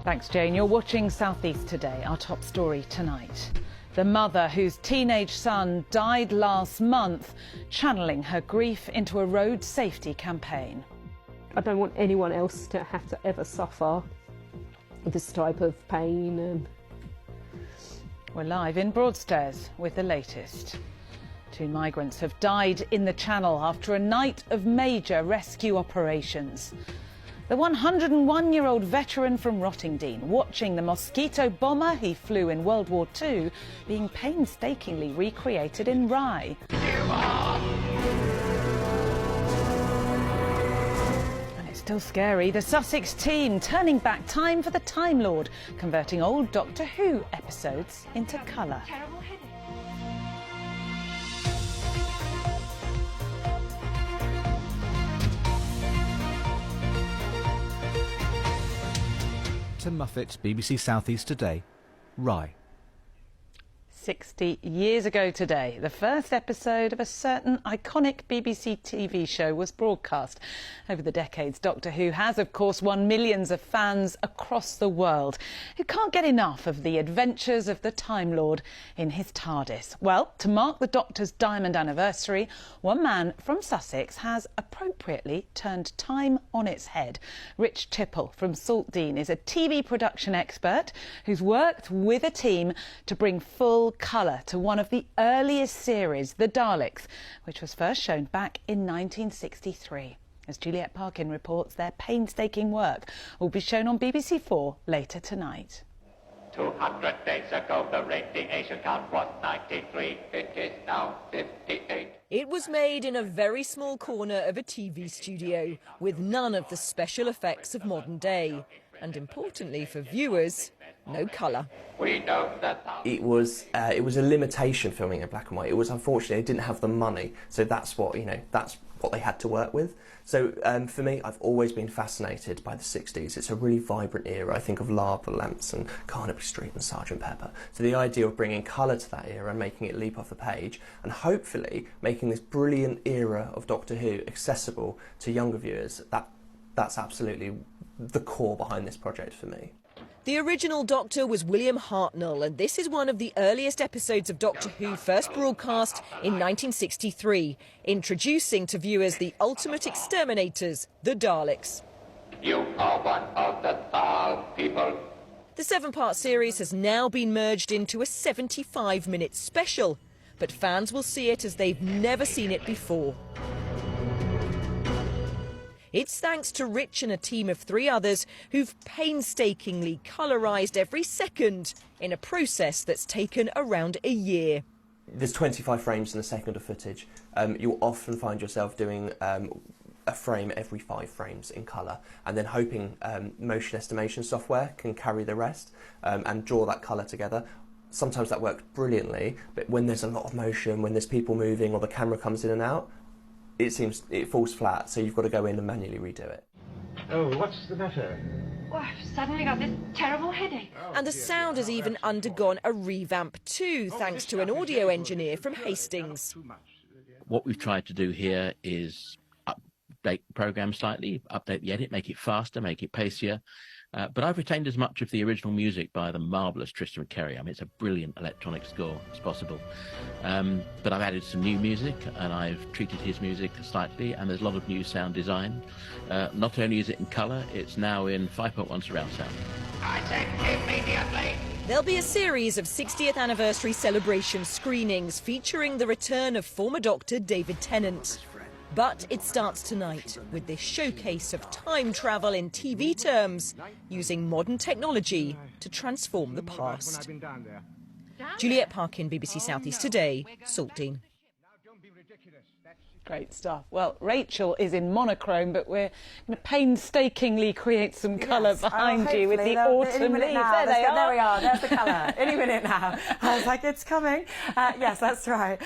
Thanks, Jane. You're watching South East Today. Our top story tonight. The mother whose teenage son died last month, channeling her grief into a road safety campaign. I don't want anyone else to have to ever suffer this type of pain. We're live in Broadstairs with the latest. 2 migrants have died in the Channel after a night of major rescue operations. The 101-year-old veteran from Rottingdean, watching the Mosquito bomber he flew in World War II, being painstakingly recreated in Rye. And it's still scary. The Sussex team turning back time for the Time Lord, converting old Doctor Who episodes into colour. Tim Muffet, BBC South East Today, Rye. 60 years ago today, the first episode of a certain iconic BBC TV show was broadcast. Over the decades, Doctor Who has, of course, won millions of fans across the world who can't get enough of the adventures of the Time Lord in his TARDIS. Well, to mark the Doctor's diamond anniversary, one man from Sussex has appropriately turned time on its head. Rich Tipple from Saltdean is a TV production expert who's worked with a team to bring full colour to one of the earliest series, The Daleks, which was first shown back in 1963. As Juliet Parkin reports, their painstaking work will be shown on BBC4 later tonight. 200 days ago, the radiation count was 93. It is now 58. It was made in a very small corner of a TV studio, with none of the special effects of modern day. And importantly for viewers, no colour. We know that it was a limitation filming in black and white. It was unfortunate they didn't have the money, so that's what they had to work with. So for me, I've always been fascinated by the 60s. It's a really vibrant era. I think of lava lamps and Carnaby Street and Sergeant Pepper. So the idea of bringing colour to that era and making it leap off the page, and hopefully making this brilliant era of Doctor Who accessible to younger viewers, that's absolutely the core behind this project for me. The original Doctor was William Hartnell, and this is one of the earliest episodes of Doctor Who first broadcast in 1963, introducing to viewers the ultimate exterminators, the Daleks. you are one of the Thal people. The 7-part series has now been merged into a 75-minute special, but fans will see it as they've never seen it before. It's thanks to Rich and a team of 3 others who've painstakingly colorised every second in a process that's taken around a year. There's 25 frames in a second of footage. You'll often find yourself doing a frame every 5 frames in colour, and then hoping motion estimation software can carry the rest and draw that colour together. Sometimes that works brilliantly, but when there's a lot of motion, when there's people moving or the camera comes in and out, it falls flat, so you've got to go in and manually redo it. Oh, what's the matter? Oh, I've suddenly got this terrible headache. And the sound has even undergone a revamp too, thanks to an audio engineer from Hastings. What we've tried to do here is update the programme slightly, update the edit, make it faster, make it pacier. But I've retained as much of the original music by the marvellous Tristram Kerry. I mean, it's a brilliant electronic score as possible. But I've added some new music, and I've treated his music slightly, and there's a lot of new sound design. Not only is it in colour, it's now in 5.1 surround sound. I said immediately. There'll be a series of 60th anniversary celebration screenings featuring the return of former Doctor David Tennant. But it starts tonight with this showcase of time travel in TV terms, using modern technology to transform the past. Juliet Parkin, BBC South East Today, Saltdean. Great stuff. Well, Rachel is in monochrome, but we're going to painstakingly create some colour behind you with the autumn leaves. There we are. There's the colour. Any minute now. I was like, it's coming. Yes, that's right.